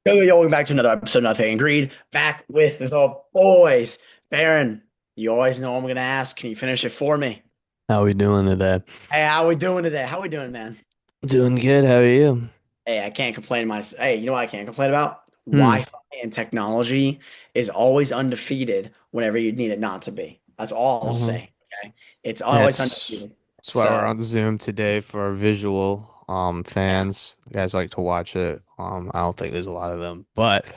Going back to another episode, of Nothing Agreed. Back with the boys. Baron, you always know I'm gonna ask. Can you finish it for me? How we doing today? Hey, how we doing today? How we doing, man? Doing good. How are you? Hey, I can't complain. Hey, you know what I can't complain about? Hmm. Wi-Fi and technology is always undefeated whenever you need it not to be. That's all I'll hmm say. Okay, it's Yeah, always undefeated. that's why we're So on Zoom today for our visual yeah, fans. You guys like to watch it. I don't think there's a lot of them, but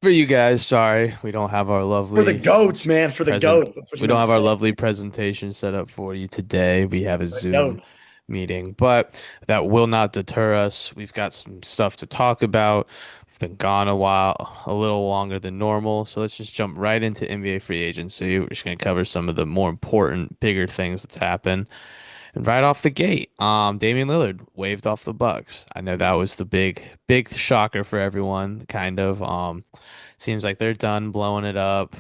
for you guys, sorry, we don't have our for the lovely goats, man, for the present. goats. That's what We you don't meant to have our say. lovely presentation set up for you today. We have a For the Zoom goats. meeting, but that will not deter us. We've got some stuff to talk about. We've been gone a while, a little longer than normal, so let's just jump right into NBA free agency. We're just going to cover some of the more important, bigger things that's happened. And right off the gate, Damian Lillard waved off the Bucks. I know that was the big shocker for everyone, kind of. Seems like they're done blowing it up.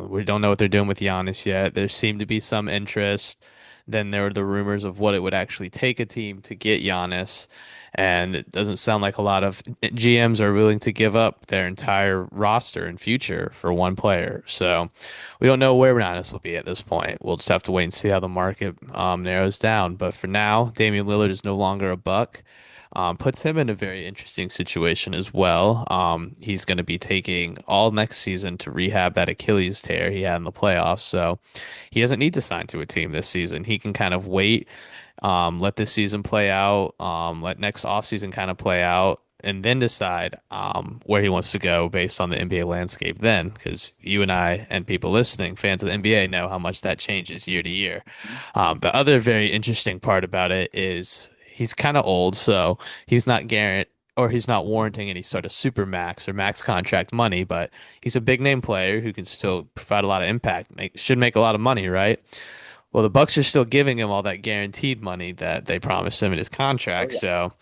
We don't know what they're doing with Giannis yet. There seemed to be some interest. Then there were the rumors of what it would actually take a team to get Giannis. And it doesn't sound like a lot of GMs are willing to give up their entire roster and future for one player. So we don't know where Giannis will be at this point. We'll just have to wait and see how the market narrows down. But for now, Damian Lillard is no longer a Buck. Puts him in a very interesting situation as well. He's going to be taking all next season to rehab that Achilles tear he had in the playoffs. So he doesn't need to sign to a team this season. He can kind of wait, let this season play out, let next offseason kind of play out, and then decide where he wants to go based on the NBA landscape then. Because you and I and people listening, fans of the NBA, know how much that changes year to year. The other very interesting part about it is he's kind of old, so he's not guaranteed or he's not warranting any sort of super max or max contract money, but he's a big name player who can still provide a lot of impact, should make a lot of money, right? Well, the Bucks are still giving him all that guaranteed money that they promised him in his Oh contract, yeah. so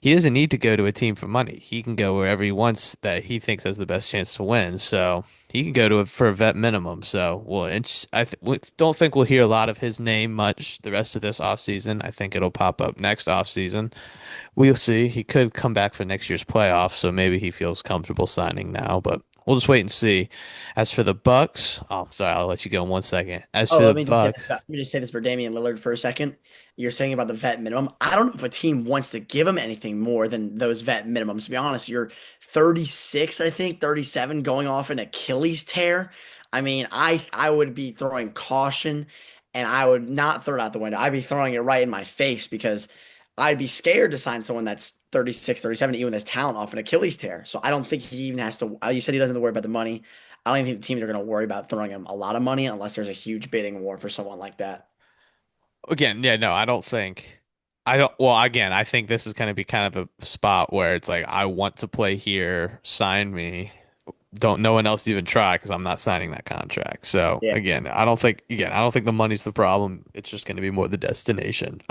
he doesn't need to go to a team for money. He can go wherever he wants that he thinks has the best chance to win. So he can go to it for a vet minimum. So we don't think we'll hear a lot of his name much the rest of this offseason. I think it'll pop up next offseason. We'll see. He could come back for next year's playoffs, so maybe he feels comfortable signing now, but we'll just wait and see. As for the Bucks, oh, sorry, I'll let you go in 1 second. As Oh, for the Bucks, let me just say this for Damian Lillard for a second. You're saying about the vet minimum. I don't know if a team wants to give him anything more than those vet minimums. To be honest, you're 36, I think, 37, going off an Achilles tear. I mean, I would be throwing caution, and I would not throw it out the window. I'd be throwing it right in my face because I'd be scared to sign someone that's 36, 37, even with his talent off an Achilles tear. So I don't think he even has to. You said he doesn't have to worry about the money. I don't even think the teams are going to worry about throwing him a lot of money unless there's a huge bidding war for someone like that. again, yeah, no, I don't think. I don't. Well, again, I think this is going to be kind of a spot where it's like, I want to play here, sign me. Don't no one else even try because I'm not signing that contract. So Yeah. again, I don't think the money's the problem. It's just going to be more the destination.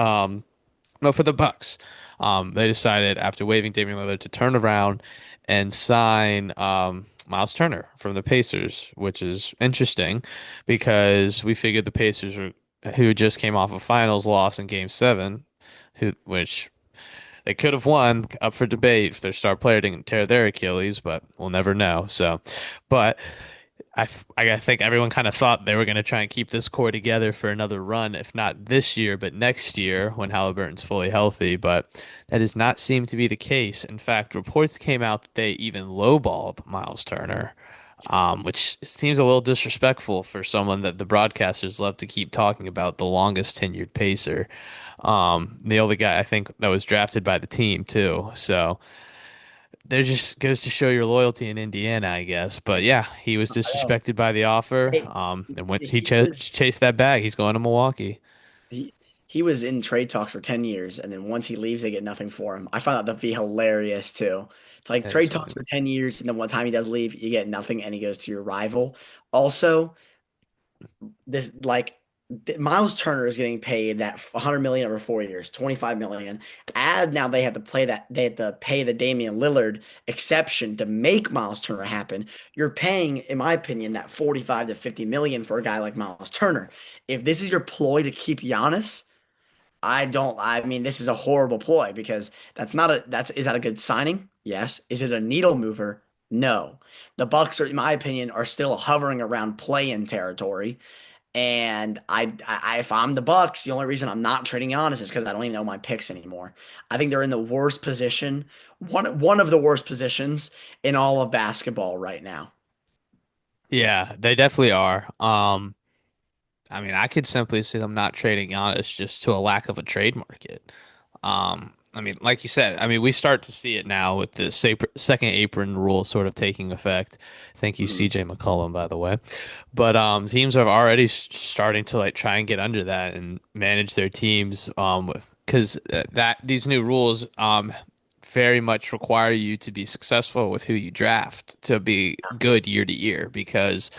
No, for the Bucks, they decided after waiving Damian Lillard to turn around and sign Miles Turner from the Pacers, which is interesting because we figured the Pacers were who just came off a finals loss in Game 7, which they could have won, up for debate if their star player didn't tear their Achilles, but we'll never know. So, but I think everyone kind of thought they were going to try and keep this core together for another run, if not this year, but next year when Halliburton's fully healthy. But that does not seem to be the case. In fact, reports came out that they even lowballed Miles Turner, which seems a little disrespectful for someone that the broadcasters love to keep talking about, the longest tenured Pacer. The only guy I think that was drafted by the team too. So there just goes to show your loyalty in Indiana, I guess. But yeah, he was I know. disrespected by the offer. Hey, And when he he was chased that bag, he's going to Milwaukee. he he was in trade talks for 10 years, and then once he leaves, they get nothing for him. I found that to be hilarious too. It's like That is trade talks funny. for 10 years, and then one time he does leave, you get nothing, and he goes to your rival. Also, this like Miles Turner is getting paid that 100 million over 4 years, 25 million. Add now they have to pay the Damian Lillard exception to make Miles Turner happen. You're paying, in my opinion, that 45 to 50 million for a guy like Miles Turner. If this is your ploy to keep Giannis, I mean, this is a horrible ploy because that's not a that's is that a good signing? Yes. Is it a needle mover? No. The Bucks are, in my opinion, are still hovering around play-in territory. And if I'm the Bucks, the only reason I'm not trading Giannis is because I don't even know my picks anymore. I think they're in the worst position, one of the worst positions in all of basketball right now. Yeah, they definitely are. I mean, I could simply see them not trading Giannis just to a lack of a trade market. I mean, like you said, I mean, we start to see it now with the second apron rule sort of taking effect. Thank you, Mhm. CJ McCollum, by the way. But teams are already starting to like try and get under that and manage their teams. Because that these new rules very much require you to be successful with who you draft to be good year to year because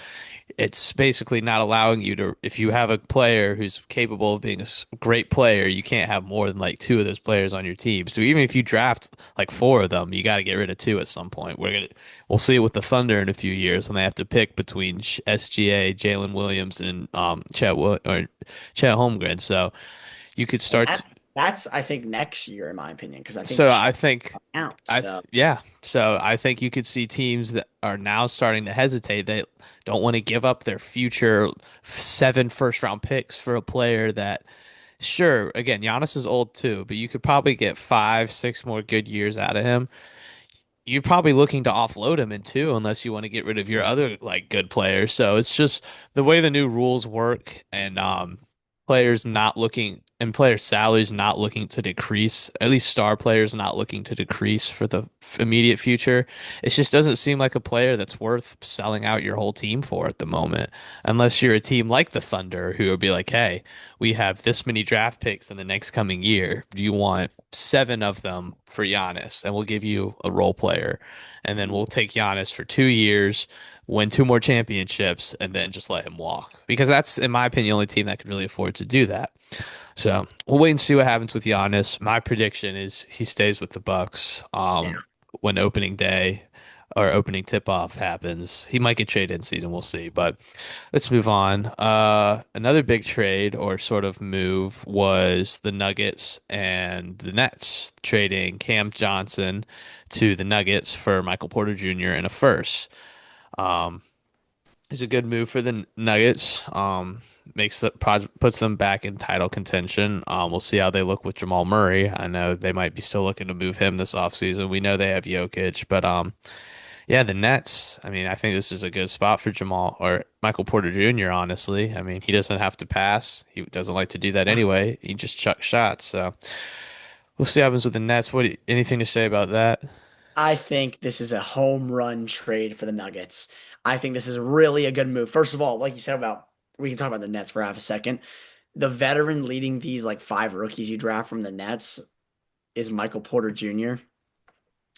it's basically not allowing you to, if you have a player who's capable of being a great player, you can't have more than like two of those players on your team. So even if you draft like four of them, you got to get rid of two at some point. We'll see it with the Thunder in a few years when they have to pick between SGA, Jalen Williams, and Chet Holmgren. So you could And start. that's I think next year in my opinion because I think So I Shaq think out. I So yeah. So I think you could see teams that are now starting to hesitate. They don't want to give up their future seven first round picks for a player that sure, again, Giannis is old too, but you could probably get five, six more good years out of him. You're probably looking to offload him in two unless you want to get rid of your other like good players. So it's just the way the new rules work and players not looking and players' salaries not looking to decrease, at least star players not looking to decrease for the immediate future. It just doesn't seem like a player that's worth selling out your whole team for at the moment, unless you're a team like the Thunder who would be like, hey, we have this many draft picks in the next coming year. Do you want seven of them for Giannis? And we'll give you a role player. And then we'll take Giannis for 2 years, win two more championships, and then just let him walk. Because that's, in my opinion, the only team that could really afford to do that. So we'll wait and see what happens with Giannis. My prediction is he stays with the Bucks yeah, when opening day or opening tip off happens. He might get traded in season, we'll see. But let's move on. Another big trade or sort of move was the Nuggets and the Nets trading Cam Johnson to the Nuggets for Michael Porter Jr. and a first. Um, it's a good move for the Nuggets. Makes the project puts them back in title contention. We'll see how they look with Jamal Murray. I know they might be still looking to move him this offseason. We know they have Jokic, but yeah, the Nets. I mean, I think this is a good spot for Jamal or Michael Porter Jr., honestly. I mean, he doesn't have to pass. He doesn't like to do that anyway. He just chucks shots. So we'll see what happens with the Nets. Anything to say about that? I think this is a home run trade for the Nuggets. I think this is really a good move. First of all, like you said about we can talk about the Nets for half a second. The veteran leading these like five rookies you draft from the Nets is Michael Porter Jr.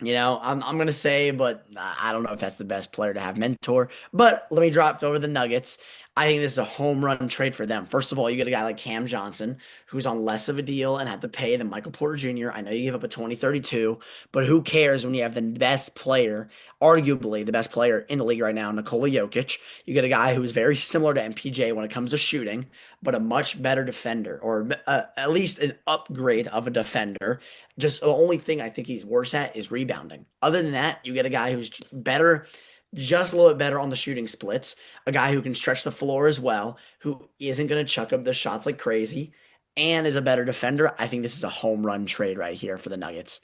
You know, I'm gonna say, but I don't know if that's the best player to have mentor. But let me drop over the Nuggets. I think this is a home run trade for them. First of all, you get a guy like Cam Johnson, who's on less of a deal and had to pay than Michael Porter Jr. I know you give up a 2032, but who cares when you have the best player, arguably the best player in the league right now, Nikola Jokic. You get a guy who is very similar to MPJ when it comes to shooting, but a much better defender, or at least an upgrade of a defender. Just the only thing I think he's worse at is rebounding. Other than that, you get a guy who's better, just a little bit better on the shooting splits, a guy who can stretch the floor as well, who isn't going to chuck up the shots like crazy, and is a better defender. I think this is a home run trade right here for the Nuggets.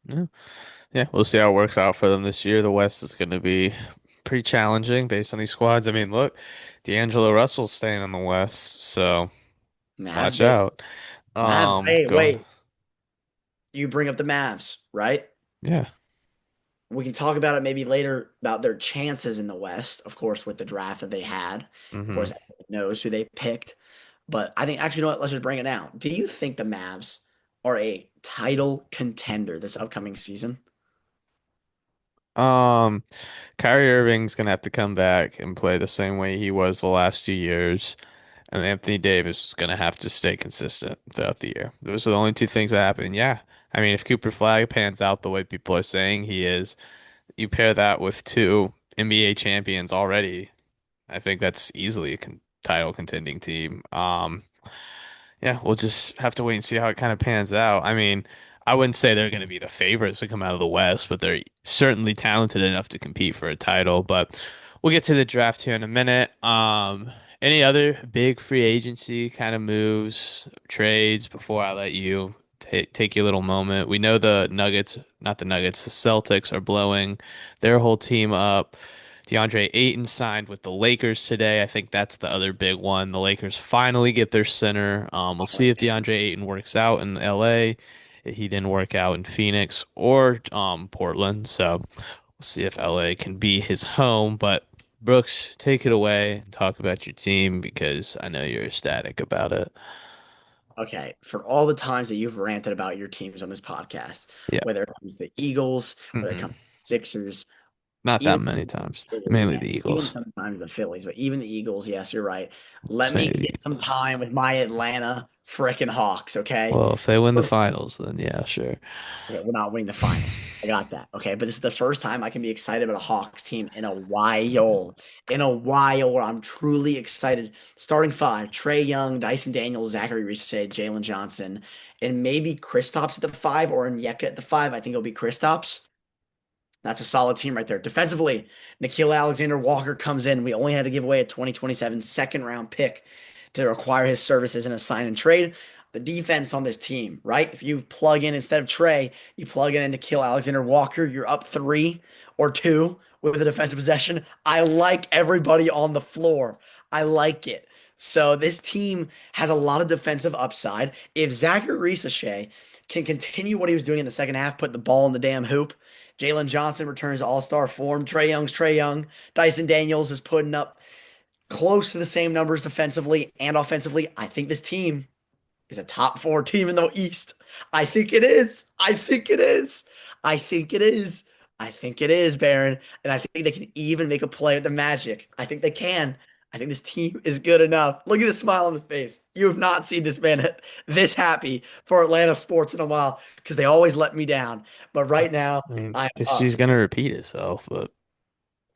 Yeah. Yeah, we'll see how it works out for them this year. The West is going to be pretty challenging based on these squads. I mean, look, D'Angelo Russell's staying in the West, so Mavs, watch baby. out. Mavs. Wait, Go. wait. You bring up the Mavs, right? Yeah. We can talk about it maybe later about their chances in the West, of course, with the draft that they had. Of hmm course, everyone knows who they picked. But I think actually, you know what? Let's just bring it now. Do you think the Mavs are a title contender this upcoming season? Um, Kyrie Irving's gonna have to come back and play the same way he was the last 2 years, and Anthony Davis is gonna have to stay consistent throughout the year. Those are the only two things that happen. Yeah. I mean, if Cooper Flag pans out the way people are saying he is, you pair that with two NBA champions already. I think that's easily a title contending team. Yeah, we'll just have to wait and see how it kind of pans out. I mean, I wouldn't say they're going to be the favorites to come out of the West, but they're certainly talented enough to compete for a title. But we'll get to the draft here in a minute. Any other big free agency kind of moves, trades before I let you take your little moment? We know the Nuggets, not the Nuggets, the Celtics are blowing their whole team up. DeAndre Ayton signed with the Lakers today. I think that's the other big one. The Lakers finally get their center. We'll see if DeAndre Ayton works out in LA. He didn't work out in Phoenix or Portland, so we'll see if LA can be his home. But Brooks, take it away and talk about your team because I know you're ecstatic about it. Okay, for all the times that you've ranted about your teams on this podcast, Yeah. whether it comes to the Eagles, whether it hmm comes to the Sixers, Not that even many times. Mainly yeah, the even Eagles. sometimes the Phillies, but even the Eagles, yes, you're right. It's Let me mainly the get some Eagles. time with my Atlanta frickin' Hawks, okay? Well, if they win the finals, then yeah, sure. Okay, we're not winning the finals. I got that. Okay, but this is the first time I can be excited about a Hawks team in a while. In a while, where I'm truly excited. Starting five: Trey Young, Dyson Daniels, Zachary Reese, Jalen Johnson, and maybe Kristaps at the five or Nyeka at the five. I think it'll be Kristaps. That's a solid team right there. Defensively, Nikhil Alexander Walker comes in. We only had to give away a 2027 second round pick to acquire his services in a sign and trade. The defense on this team, right? If you plug in instead of Trey, you plug in Nikhil Alexander Walker, you're up 3 or 2 with a defensive possession. I like everybody on the floor. I like it. So this team has a lot of defensive upside. If Zachary Reese can continue what he was doing in the second half, put the ball in the damn hoop, Jalen Johnson returns to all-star form. Trey Young's Trey Young. Dyson Daniels is putting up close to the same numbers defensively and offensively. I think this team is a top four team in the East. I think it is. I think it is. I think it is. I think it is, Baron. And I think they can even make a play at the Magic. I think they can. I think this team is good enough. Look at the smile on his face. You have not seen this man this happy for Atlanta sports in a while because they always let me down. But right now, I mean, I'm history's up. gonna repeat itself, but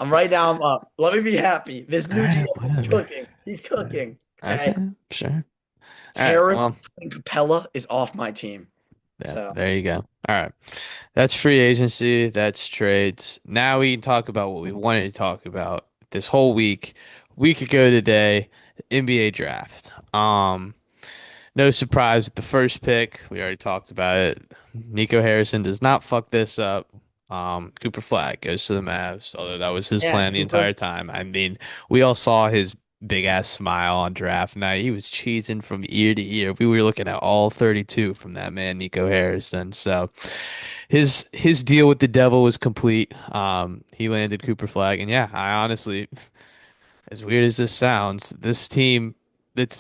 I'm up. Let me be happy. This all new right, GM is whatever. cooking. He's Whatever. cooking. Okay. Okay, sure. All right, Terrence well, Capella is off my team. yeah, So there you go. All right. That's free agency, that's trades. Now we can talk about what we wanted to talk about this whole week. Week ago today, NBA draft. No surprise with the first pick. We already talked about it. Nico Harrison does not fuck this up. Cooper Flag goes to the Mavs, although that was his yeah, plan the Cooper. entire time. I mean, we all saw his big ass smile on draft night. He was cheesing from ear to ear. We were looking at all 32 from that man, Nico Harrison. So his deal with the devil was complete. He landed Cooper Flag, and yeah, I honestly, as weird as this sounds, this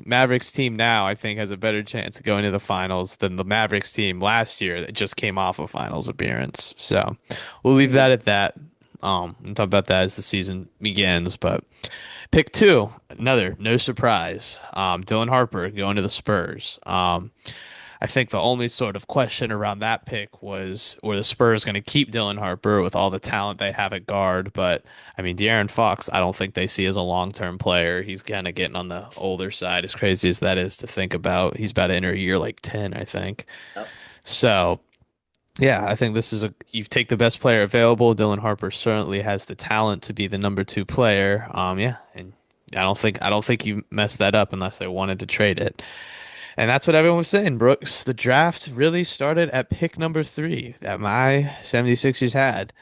Mavericks team now, I think, has a better chance of going to the finals than the Mavericks team last year that just came off a finals appearance. So we'll leave Mm, that at that. And talk about that as the season begins. But pick two, another no surprise. Dylan Harper going to the Spurs. I think the only sort of question around that pick was were the Spurs going to keep Dylan Harper with all the talent they have at guard? But I mean, De'Aaron Fox, I don't think they see as a long-term player. He's kind of getting on the older side, as crazy as that is to think about. He's about to enter year like 10, I think. yep. So, yeah, I think this is a you take the best player available. Dylan Harper certainly has the talent to be the number two player. Yeah, and I don't think you messed that up unless they wanted to trade it. And that's what everyone was saying, Brooks. The draft really started at pick number three that my 76ers had.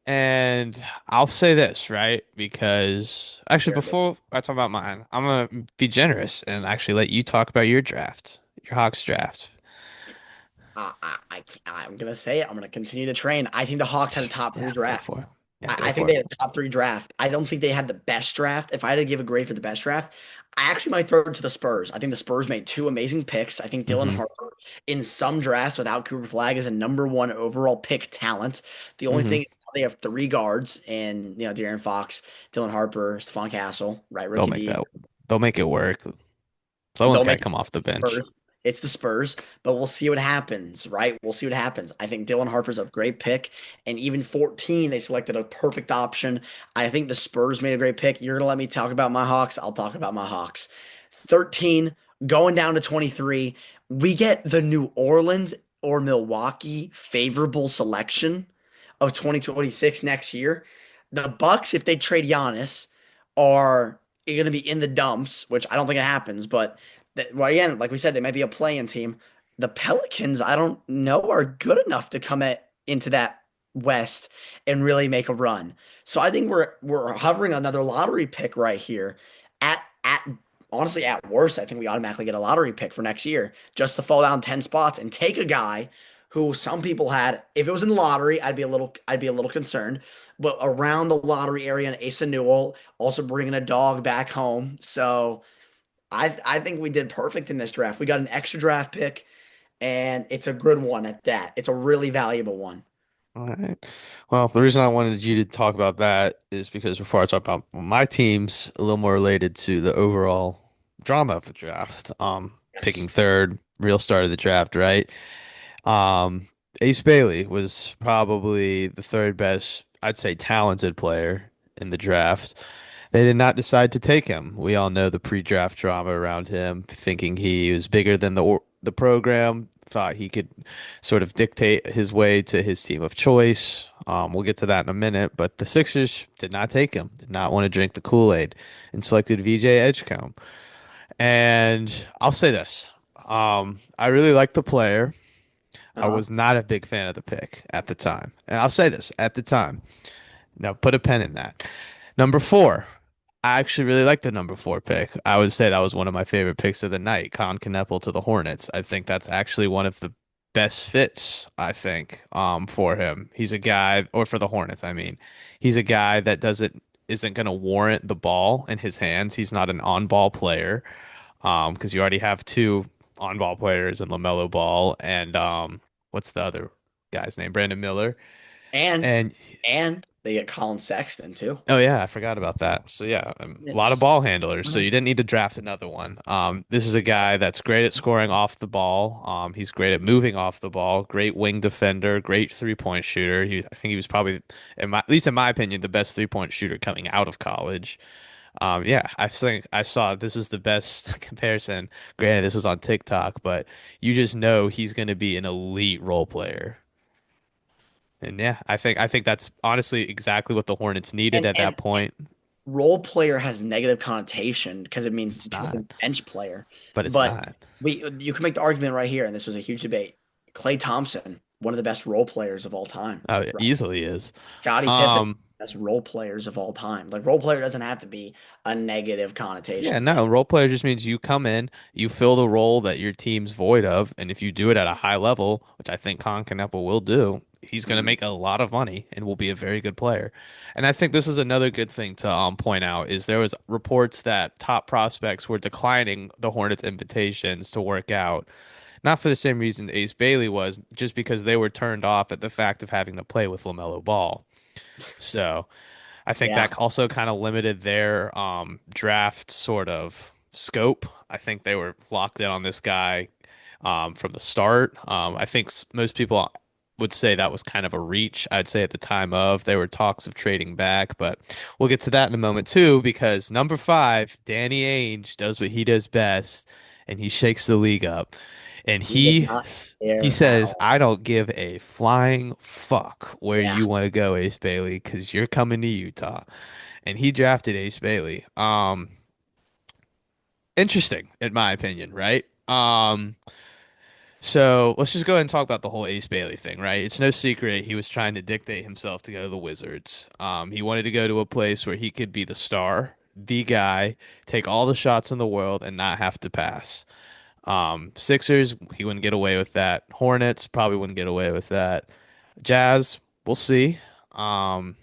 And I'll say this, right? Because actually, Here it is. before I talk about mine, I'm gonna be generous and actually let you talk about your draft, your Hawks draft. I'm gonna say it. I'm gonna continue the train. I think the Hawks had a top Yeah, three go draft. for it. Yeah, I, go I think for they it. had a top three draft. I don't think they had the best draft. If I had to give a grade for the best draft, I actually might throw it to the Spurs. I think the Spurs made two amazing picks. I think Dylan hmm Harper, in some drafts without Cooper Flag, is a number one overall pick talent. The only hmm thing is they have three guards and De'Aaron Fox, Dylan Harper, Stephon Castle, right? They'll Rookie of the make year. that. They'll make it work. Someone's They'll got to make it come off the bench. Spurs. It's the Spurs, but we'll see what happens, right? We'll see what happens. I think Dylan Harper's a great pick, and even 14, they selected a perfect option. I think the Spurs made a great pick. You're gonna let me talk about my Hawks. I'll talk about my Hawks. 13, going down to 23, we get the New Orleans or Milwaukee favorable selection of 2026 next year. The Bucks, if they trade Giannis, are going to be in the dumps, which I don't think it happens. But well, again, like we said, they might be a play-in team. The Pelicans, I don't know, are good enough to come into that West and really make a run. So I think we're hovering another lottery pick right here. At honestly, at worst, I think we automatically get a lottery pick for next year just to fall down 10 spots and take a guy who some people had. If it was in the lottery, I'd be a little concerned. But around the lottery area in Asa Newell, also bringing a dog back home. So I think we did perfect in this draft. We got an extra draft pick, and it's a good one at that. It's a really valuable one. All right. Well, the reason I wanted you to talk about that is because before I talk about my team's a little more related to the overall drama of the draft. Picking Yes. third, real start of the draft, right? Um, Ace Bailey was probably the third best, I'd say, talented player in the draft. They did not decide to take him. We all know the pre-draft drama around him, thinking he was bigger than the program, thought he could sort of dictate his way to his team of choice. We'll get to that in a minute, but the Sixers did not take him, did not want to drink the Kool-Aid, and selected VJ Edgecombe. And I'll say this. I really like the player. I Uh, was not a big fan of the pick at the time. And I'll say this at the time. Now put a pen in that. Number four. I actually really like the number four pick. I would say that was one of my favorite picks of the night, Con Kneppel to the Hornets. I think that's actually one of the best fits, I think, for him. He's a guy, or for the Hornets, I mean. He's a guy that isn't going to warrant the ball in his hands. He's not an on-ball player, because you already have two on-ball players in LaMelo Ball and what's the other guy's name? Brandon Miller. and And and they get Colin Sexton too. oh yeah, I forgot about that. So yeah, a lot of It's ball handlers. So you didn't need to draft another one. This is a guy that's great at scoring off the ball. He's great at moving off the ball. Great wing defender. Great 3-point shooter. I think he was probably, at least in my opinion, the best 3-point shooter coming out of college. Yeah, I think I saw this was the best comparison. Granted, this was on TikTok, but you just know he's going to be an elite role player. And yeah, I think that's honestly exactly what the Hornets needed at and that point. role player has negative connotation because it means It's people not, think bench player. but it's But not. you can make the argument right here, and this was a huge debate. Klay Thompson, one of the best role players of all time, Oh, it right? easily is. Scottie Pippen, Um, best role players of all time. Like role player doesn't have to be a negative yeah, connotation no, thing. role player just means you come in, you fill the role that your team's void of, and if you do it at a high level, which I think Colin Kneppel will do, he's going to Mhm. make a lot of money and will be a very good player. And I think this is another good thing to point out is there was reports that top prospects were declining the Hornets' invitations to work out, not for the same reason Ace Bailey was, just because they were turned off at the fact of having to play with LaMelo Ball. So. I think Yeah. that also kind of limited their draft sort of scope. I think they were locked in on this guy from the start. I think most people would say that was kind of a reach. I'd say at the time of there were talks of trading back, but we'll get to that in a moment too, because number five, Danny Ainge does what he does best, and he shakes the league up. And He did he not he care at says, all. I don't give a flying fuck where Yeah. you want to go, Ace Bailey, because you're coming to Utah. And he drafted Ace Bailey. Interesting, in my opinion, right? So let's just go ahead and talk about the whole Ace Bailey thing, right? It's no secret he was trying to dictate himself to go to the Wizards. He wanted to go to a place where he could be the star, the guy, take all the shots in the world, and not have to pass. Sixers, he wouldn't get away with that. Hornets probably wouldn't get away with that. Jazz, we'll see. Um,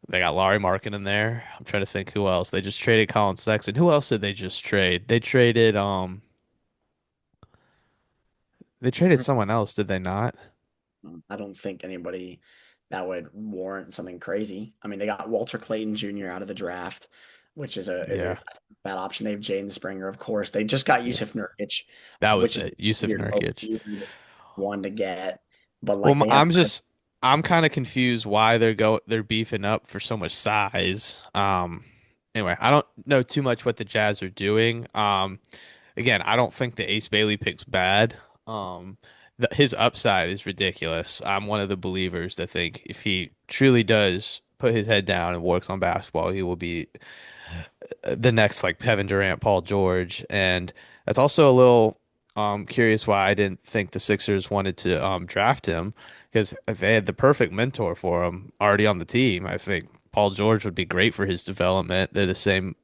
they got Laurie Markin in there. I'm trying to think who else. They just traded Colin Sexton. Who else did they just trade? They traded someone else, did they not? I don't think anybody that would warrant something crazy. I mean, they got Walter Clayton Jr. out of the draft, which is a Yeah. bad option. They have Jaden Springer, of course. They just got Yeah. Yusuf Nurkic, That was which is it. Yusuf weird, a Nurkic. weird one to get. But Well, like they have, I'm kind of confused why they're beefing up for so much size. Anyway, I don't know too much what the Jazz are doing. Again, I don't think the Ace Bailey pick's bad. Um, his upside is ridiculous. I'm one of the believers that think if he truly does put his head down and works on basketball, he will be the next like Kevin Durant, Paul George, and that's also a little curious why I didn't think the Sixers wanted to draft him because they had the perfect mentor for him already on the team. I think Paul George would be great for his development. They're the same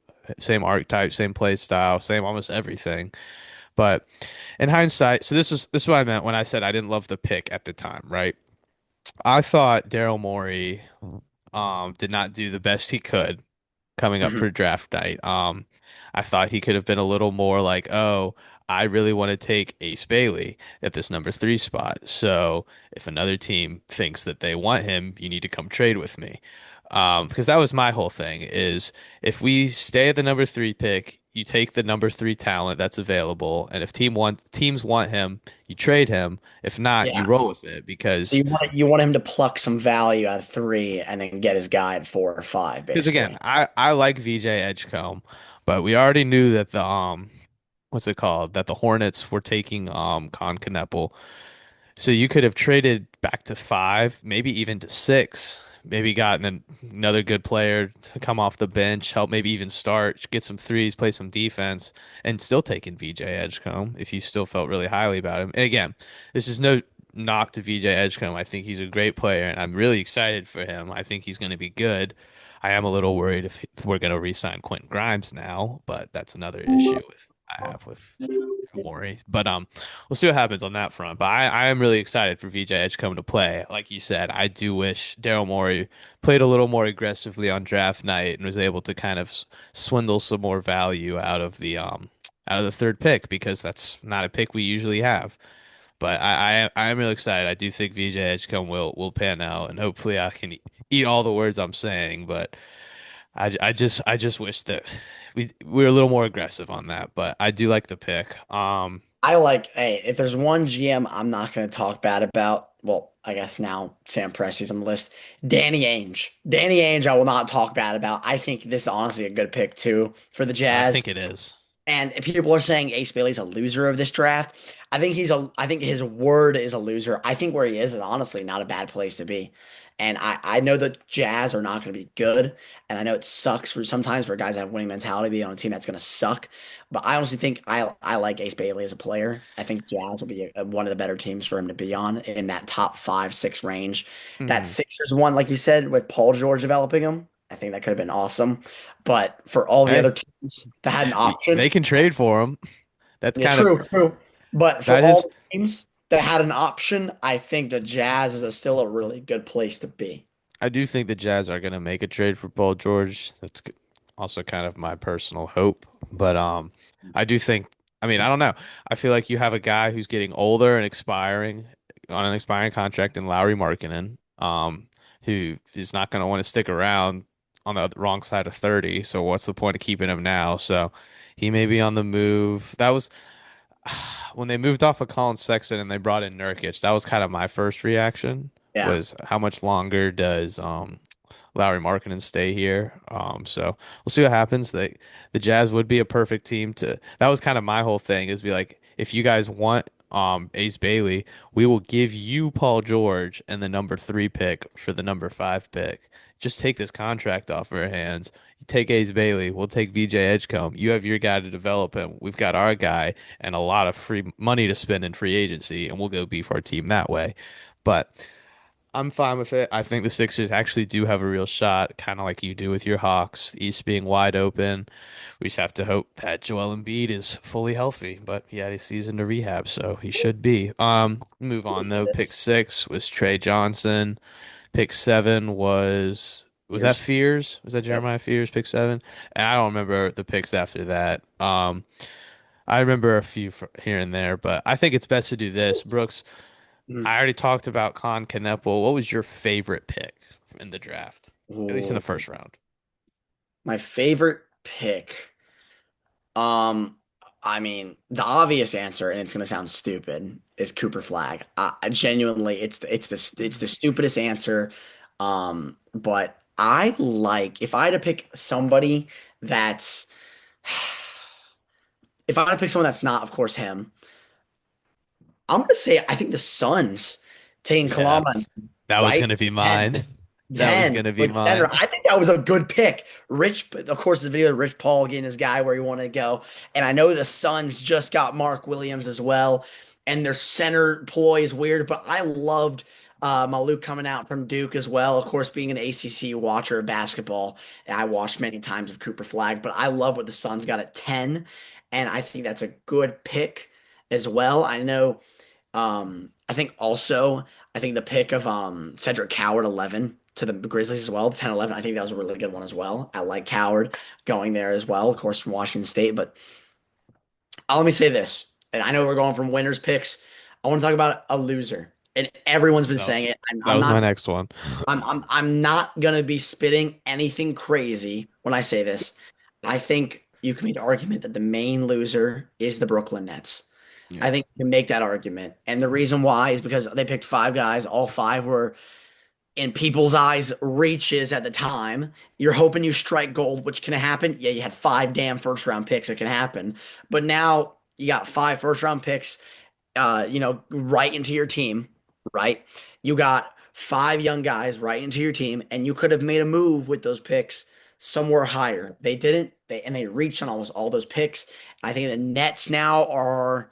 archetype, same play style, same almost everything. But in hindsight, so this is what I meant when I said I didn't love the pick at the time, right? I thought Daryl Morey did not do the best he could coming up Mhm. for draft night. I thought he could have been a little more like, oh, I really want to take Ace Bailey at this number 3 spot. So if another team thinks that they want him, you need to come trade with me. Because that was my whole thing is if we stay at the number 3 pick, you take the number 3 talent that's available, and if teams want him, you trade him. If not, you Yeah. roll with it So because you want him to pluck some value at 3 and then get his guy at 4 or 5, because again, basically. I like VJ Edgecombe, but we already knew that the what's it called? That the Hornets were taking Con Kneppel. So you could have traded back to 5, maybe even to 6, maybe gotten another good player to come off the bench, help maybe even start, get some threes, play some defense, and still taking VJ Edgecombe if you still felt really highly about him. And again, this is no knock to VJ Edgecombe. I think he's a great player, and I'm really excited for him. I think he's going to be good. I am a little worried if we're going to re-sign Quentin Grimes now, but that's another issue with I have with Maury. But we'll see what happens on that front. But I am really excited for VJ Edgecombe to play. Like you said, I do wish Daryl Morey played a little more aggressively on draft night and was able to kind of swindle some more value out of the 3rd pick because that's not a pick we usually have. But I am really excited. I do think VJ Edgecombe will pan out, and hopefully I can eat all the words I'm saying. But I just wish that we were a little more aggressive on that. But I do like the pick. I like, hey, if there's one GM I'm not going to talk bad about, well, I guess now Sam Presti's on the list. Danny Ainge. Danny Ainge, I will not talk bad about. I think this is honestly a good pick too for the I Jazz. think it is. And if people are saying Ace Bailey's a loser of this draft, I think his word is a loser. I think where he is honestly not a bad place to be. And I know the Jazz are not going to be good. And I know it sucks for sometimes for guys that have winning mentality to be on a team that's going to suck. But I honestly think I like Ace Bailey as a player. I think Jazz will be one of the better teams for him to be on in that top 5, 6 range. That Hmm. Sixers one, like you said, with Paul George developing him, I think that could have been awesome. But for all the Hey, other teams that had an option, they can trade for him. That's yeah, kind of true, true. But for that all is. the teams that had an option, I think the Jazz is still a really good place to be. I do think the Jazz are going to make a trade for Paul George. Also kind of my personal hope, but I do think. I mean, I don't know. I feel like you have a guy who's getting older and expiring on an expiring contract in Lowry Markkinen, who is not going to want to stick around on the wrong side of 30. So what's the point of keeping him now? So he may be on the move. That was when they moved off of Colin Sexton and they brought in Nurkic. That was kind of my first reaction Yeah. was how much longer does Lowry Markkinen stay here? So we'll see what happens. The Jazz would be a perfect team to. That was kind of my whole thing is be like, if you guys want Ace Bailey, we will give you Paul George and the number 3 pick for the number 5 pick. Just take this contract off our hands. You take Ace Bailey, we'll take VJ Edgecombe. You have your guy to develop him. We've got our guy and a lot of free money to spend in free agency, and we'll go beef our team that way. But I'm fine with it. I think the Sixers actually do have a real shot, kind of like you do with your Hawks, the East being wide open. We just have to hope that Joel Embiid is fully healthy, but he had a season to rehab, so he should be. Move on though. Pick This 6 was Trey Johnson. Pick 7 was that years. Fears? Was that Yep. Jeremiah Fears? Pick 7, and I don't remember the picks after that. I remember a few here and there, but I think it's best to do this, Brooks. Mhm. I already talked about Con Kneppel. What was your favorite pick in the draft? At least in the Ooh, first round. my favorite pick. Um, I mean, the obvious answer, and it's gonna sound stupid, is Cooper Flag. I genuinely, it's the stupidest answer. But I like if I had to pick somebody that's if I had to pick someone that's not, of course, him. I'm gonna say I think the Suns taking Yeah, Kalama, that was right? gonna be 10. mine. That was 10 gonna be with center. mine. I think that was a good pick. Rich, of course, the video of Rich Paul getting his guy where he wanted to go. And I know the Suns just got Mark Williams as well. And their center ploy is weird, but I loved Maluk coming out from Duke as well. Of course, being an ACC watcher of basketball, I watched many times of Cooper Flag, but I love what the Suns got at 10. And I think that's a good pick as well. I know I think also, I think the pick of Cedric Coward 11 to the Grizzlies as well, 10-11. I think that was a really good one as well. I like Coward going there as well, of course, from Washington State. But let me say this, and I know we're going from winners picks. I want to talk about a loser, and everyone's been That was saying it. I'm, that I'm was my not. next one. I'm not gonna be spitting anything crazy when I say this. I think you can make the argument that the main loser is the Brooklyn Nets. I Yeah. think you can make that argument. And the reason why is because they picked five guys. All five were, in people's eyes, reaches at the time. You're hoping you strike gold, which can happen. Yeah, you had five damn first round picks. It can happen. But now you got five first round picks, right into your team, right? You got five young guys right into your team, and you could have made a move with those picks somewhere higher. They didn't. They reached on almost all those picks. I think the Nets now are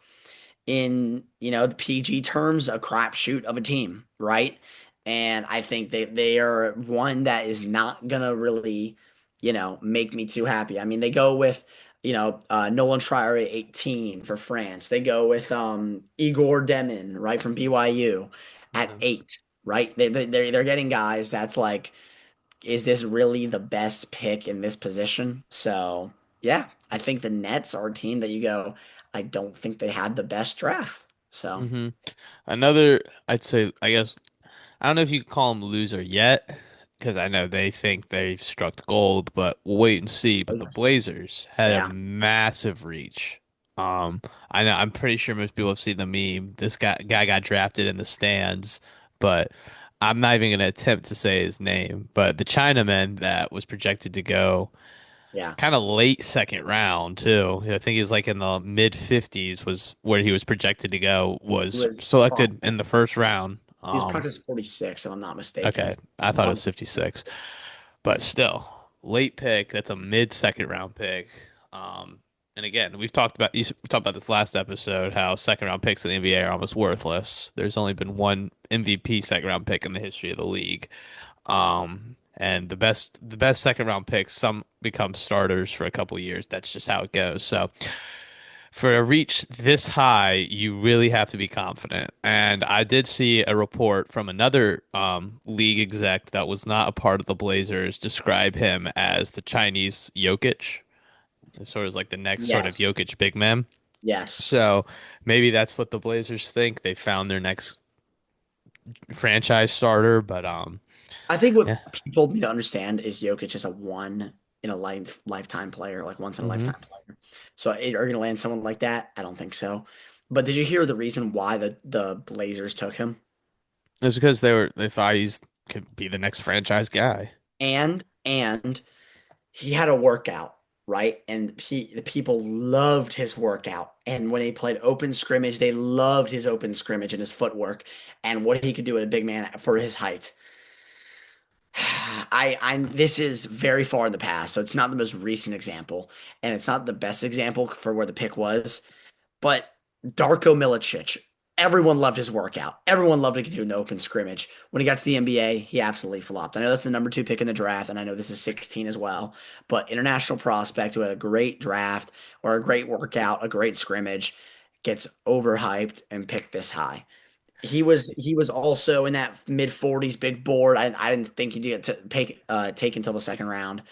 in the PG terms a crapshoot of a team, right? And I think they are one that is not gonna really, make me too happy. I mean, they go with Nolan Trier at 18 for France. They go with Igor Demin, right, from BYU at Yeah. 8, right? They're getting guys that's like, is this really the best pick in this position? So, yeah, I think the Nets are a team that you go, I don't think they had the best draft. So, hmm Another, I'd say, I guess, I don't know if you could call them loser yet, because I know they think they've struck gold, but we'll wait and see. oh, But the yes. Blazers had a Yeah. massive reach. I know I'm pretty sure most people have seen the meme. This guy got drafted in the stands, but I'm not even gonna attempt to say his name. But the Chinaman that was projected to go Yeah. kind of late second round too. I think he was like in the mid 50s was where he was projected to go, He was was selected in the first round. he was practice 46, if I'm not mistaken. Okay, I thought it One. was 56, but still late pick. That's a mid second round pick. Um, and again, we talked about this last episode how second round picks in the NBA are almost worthless. There's only been one MVP second round pick in the history of the league. And the best second round picks, some become starters for a couple years. That's just how it goes. So for a reach this high, you really have to be confident. And I did see a report from another league exec that was not a part of the Blazers describe him as the Chinese Jokic, sort of like the next sort of Yes. Jokic big man. Yes. So maybe that's what the Blazers think. They found their next franchise starter, but I think what yeah. people need to understand is Jokic is a one in a lifetime player, like once in a hmm lifetime player. So are you going to land someone like that? I don't think so. But did you hear the reason why the Blazers took him? It's because they thought he's could be the next franchise guy. And he had a workout, right? And the people loved his workout. And when he played open scrimmage, they loved his open scrimmage and his footwork and what he could do with a big man for his height. I this is very far in the past, so it's not the most recent example, and it's not the best example for where the pick was. But Darko Milicic, everyone loved his workout. Everyone loved what he could do in the open scrimmage. When he got to the NBA, he absolutely flopped. I know that's the number 2 pick in the draft, and I know this is 16 as well. But international prospect who had a great draft or a great workout, a great scrimmage, gets overhyped and picked this high. He was also in that mid 40s big board. I didn't think he'd get to take until the second round,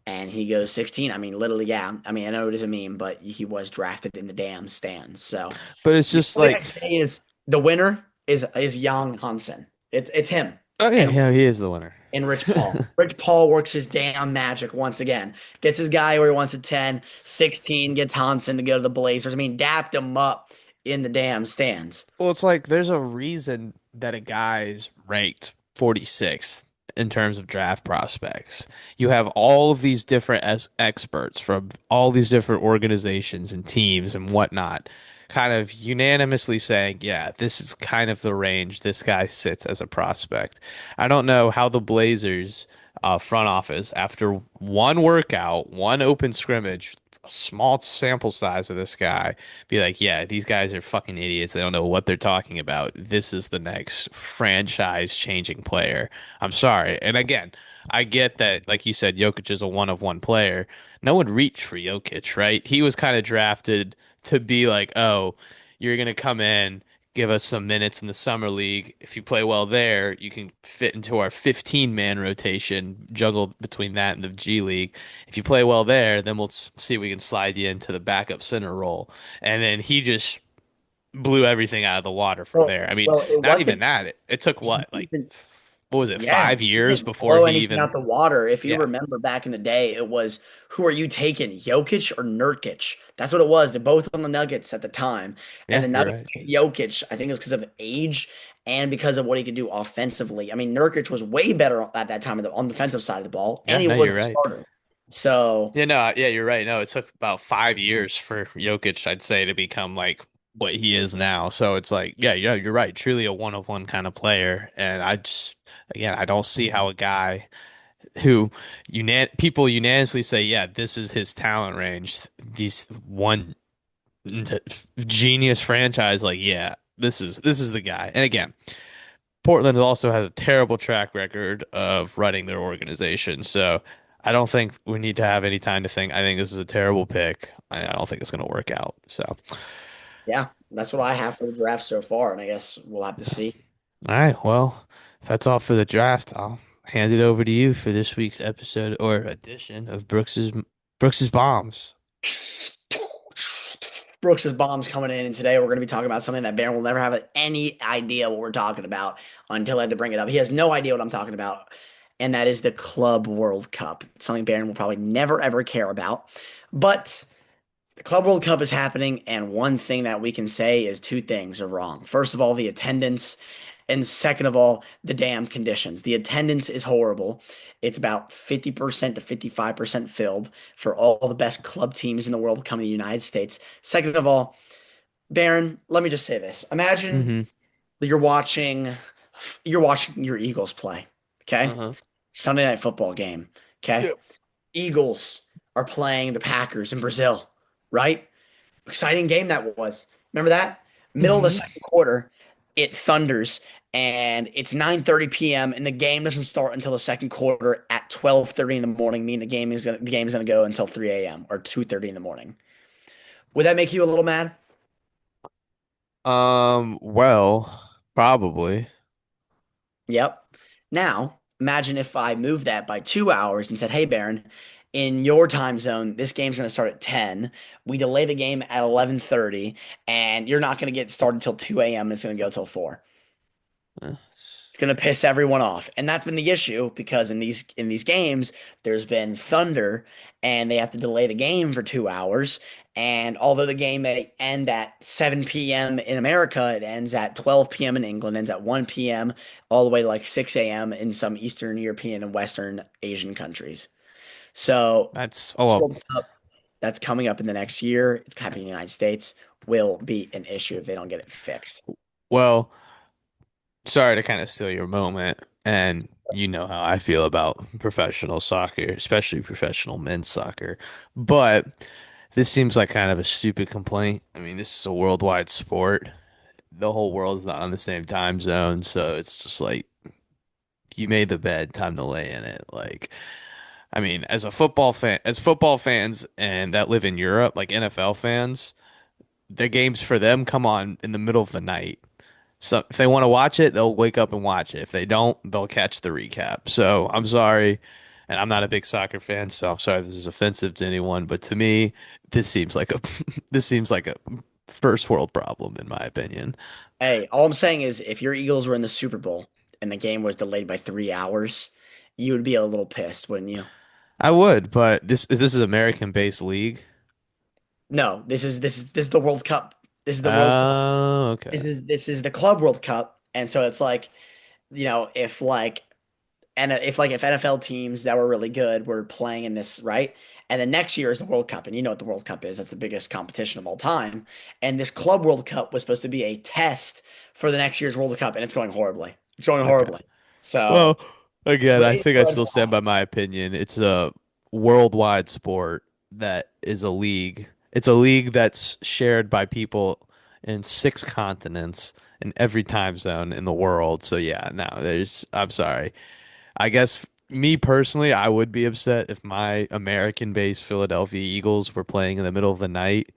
and he goes 16. I mean, literally, yeah. I mean, I know it is a meme, but he was drafted in the damn stands. So But it's the just only thing I like, say is the winner is Young Hansen. It's him oh yeah, and yeah, he is the winner. Rich Paul. Rich Paul works his damn magic once again. Gets his guy where he wants a 10, 16, gets Hansen to go to the Blazers. I mean, dapped him up in the damn stands. Well, it's like there's a reason that a guy's ranked 46th in terms of draft prospects. You have all of these different experts from all these different organizations and teams and whatnot kind of unanimously saying, yeah, this is kind of the range this guy sits as a prospect. I don't know how the Blazers front office, after one workout, one open scrimmage, a small sample size of this guy, be like, yeah, these guys are fucking idiots. They don't know what they're talking about. This is the next franchise changing player. I'm sorry. And again, I get that, like you said, Jokic is a one of one player. No one reached for Jokic, right? He was kind of drafted to be like, oh, you're gonna come in, give us some minutes in the summer league. If you play well there, you can fit into our 15-man rotation, juggle between that and the G League. If you play well there, then we'll see if we can slide you into the backup center role. And then he just blew everything out of the water from Well, there. I mean, well, it not even wasn't. that. It took He what, like, didn't. what was it, Yeah, 5 years didn't before blow he anything even, out the water. If you yeah, remember back in the day, it was who are you taking, Jokic or Nurkic? That's what it was. They're both on the Nuggets at the time, and yeah, the you're Nuggets right. picked Jokic. I think it's because of age and because of what he could do offensively. I mean, Nurkic was way better at that time on the defensive side of the ball, and Yeah, he no, was you're the right. starter. So Yeah, no, yeah, you're right. No, it took about 5 years for Jokic, I'd say, to become like what he is now. So it's like, yeah, you're right. Truly a one of one kind of player. And I just, again, I don't see how a guy who people unanimously say, yeah, this is his talent range. These one genius franchise, like, yeah, this is the guy. And again, Portland also has a terrible track record of running their organization. So I don't think we need to have any time to think. I think this is a terrible pick. I don't think it's going to work out. So, yeah, that's what I have for the draft so far, and I guess we'll have to see. all right. Well, if that's all for the draft, I'll hand it over to you for this week's episode or edition of Brooks's Bombs. Brooks's bombs coming in, and today we're going to be talking about something that Baron will never have any idea what we're talking about until I had to bring it up. He has no idea what I'm talking about, and that is the Club World Cup. It's something Baron will probably never ever care about, but the Club World Cup is happening, and one thing that we can say is two things are wrong. First of all, the attendance, and second of all, the damn conditions. The attendance is horrible. It's about 50% to 55% filled for all the best club teams in the world coming to the United States. Second of all, Baron, let me just say this. Imagine Mm-hmm. that you're watching your Eagles play, okay? Uh-huh. Sunday night football game, okay? Yep. Eagles are playing the Packers in Brazil, right? Exciting game that was. Remember that? Middle of the Hmm. second quarter, it thunders and it's 9:30 p.m. and the game doesn't start until the second quarter at 12:30 in the morning, meaning the game is gonna go until 3 a.m. or 2:30 in the morning. Would that make you a little mad? Well, probably. Yep. Now, imagine if I moved that by 2 hours and said, "Hey, Baron, in your time zone, this game's going to start at 10. We delay the game at 11:30, and you're not going to get started until 2 a.m. It's going to go till 4." Uh, It's going to piss everyone off. And that's been the issue because in these games, there's been thunder and they have to delay the game for 2 hours. And although the game may end at 7 p.m. in America, it ends at 12 p.m. in England, ends at 1 p.m. all the way to like 6 a.m. in some Eastern European and Western Asian countries. So that's this well, World Cup that's coming up in the next year, it's happening in the United States, will be an issue if they don't get it fixed. well, sorry to kind of steal your moment, and you know how I feel about professional soccer, especially professional men's soccer. But this seems like kind of a stupid complaint. I mean, this is a worldwide sport. The whole world's not on the same time zone, so it's just like you made the bed, time to lay in it. Like, I mean, as football fans and that live in Europe, like NFL fans, the games for them come on in the middle of the night. So if they want to watch it, they'll wake up and watch it. If they don't, they'll catch the recap. So I'm sorry, and I'm not a big soccer fan, so I'm sorry if this is offensive to anyone, but to me, this seems like a this seems like a first world problem in my opinion. Hey, all I'm saying is if your Eagles were in the Super Bowl and the game was delayed by 3 hours, you would be a little pissed, wouldn't you? I would, but this is American-based league. No, this is the World Cup. This is the World Cup. Oh, This okay. is this is the Club World Cup. And so it's like, if like and if NFL teams that were really good were playing in this, right? And then next year is the World Cup, and you know what the World Cup is. That's the biggest competition of all time. And this Club World Cup was supposed to be a test for the next year's World Cup, and it's going horribly. It's going Okay. horribly. So Well, again, I it's think a I red still stand flag. by my opinion. It's a worldwide sport that is a league. It's a league that's shared by people in 6 continents in every time zone in the world. So yeah, no, I'm sorry. I guess me personally, I would be upset if my American-based Philadelphia Eagles were playing in the middle of the night,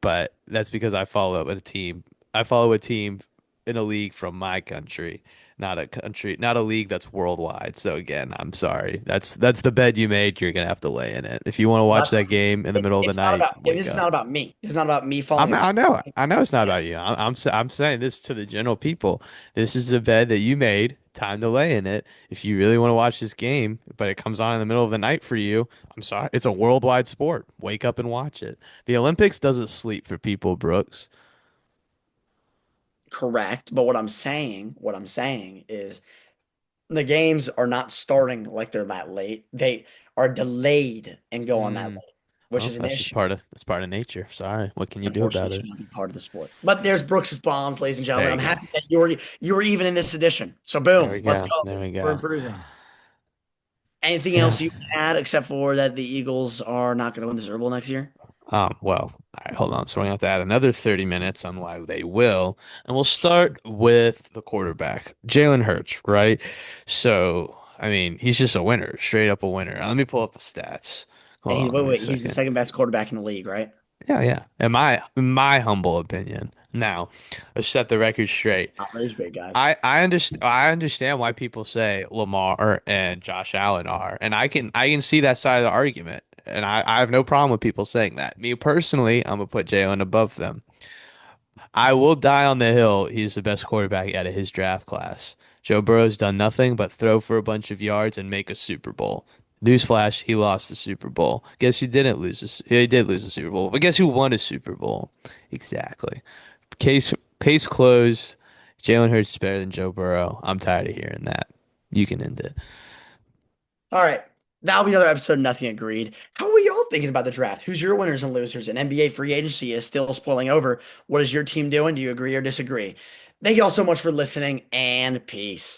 but that's because I follow a team. I follow a team in a league from my country, not a league that's worldwide. So again, I'm sorry. That's the bed you made. You're gonna have to lay in it. If you want to watch That's that game in the middle of the it's not night, about, and wake this is up. not about me. It's not about me following a team. I know it's not about you. I'm saying this to the general people. This is the bed that you made. Time to lay in it. If you really want to watch this game, but it comes on in the middle of the night for you, I'm sorry. It's a worldwide sport. Wake up and watch it. The Olympics doesn't sleep for people, Brooks. Correct. But what I'm saying is the games are not starting like they're that late. They are delayed and go on that Mm, late, which well, is an issue. that's part of nature. Sorry. What can you do about Unfortunately, it? cannot be part of the sport. But there's Brooks's bombs, ladies and There gentlemen. you I'm go. happy that you were even in this edition. So There we boom, let's go. go. There we We're go. improving. Anything Yeah. else you can add except for that the Eagles are not going to win the Super Bowl next year? Well, all right, hold on. So we're gonna have to add another 30 minutes on why they will. And we'll start with the quarterback, Jalen Hurts, right? So, I mean, he's just a winner, straight up a winner. Let me pull up the stats. And Hold on, wait, give me a wait, he's the second. second best quarterback in the league, right? Yeah, yeah. In my humble opinion. Now, let's set the record straight. Outrage big guys. I understand why people say Lamar and Josh Allen are, and I can see that side of the argument. And I have no problem with people saying that. Me personally, I'm gonna put Jalen above them. I will die on the hill. He's the best quarterback out of his draft class. Joe Burrow's done nothing but throw for a bunch of yards and make a Super Bowl. Newsflash, he lost the Super Bowl. Guess who didn't lose this? He did lose the Super Bowl. But guess who won a Super Bowl? Exactly. Case case closed. Jalen Hurts is better than Joe Burrow. I'm tired of hearing that. You can end it. All right. That'll be another episode of Nothing Agreed. How are y'all thinking about the draft? Who's your winners and losers? And NBA free agency is still spoiling over. What is your team doing? Do you agree or disagree? Thank you all so much for listening, and peace.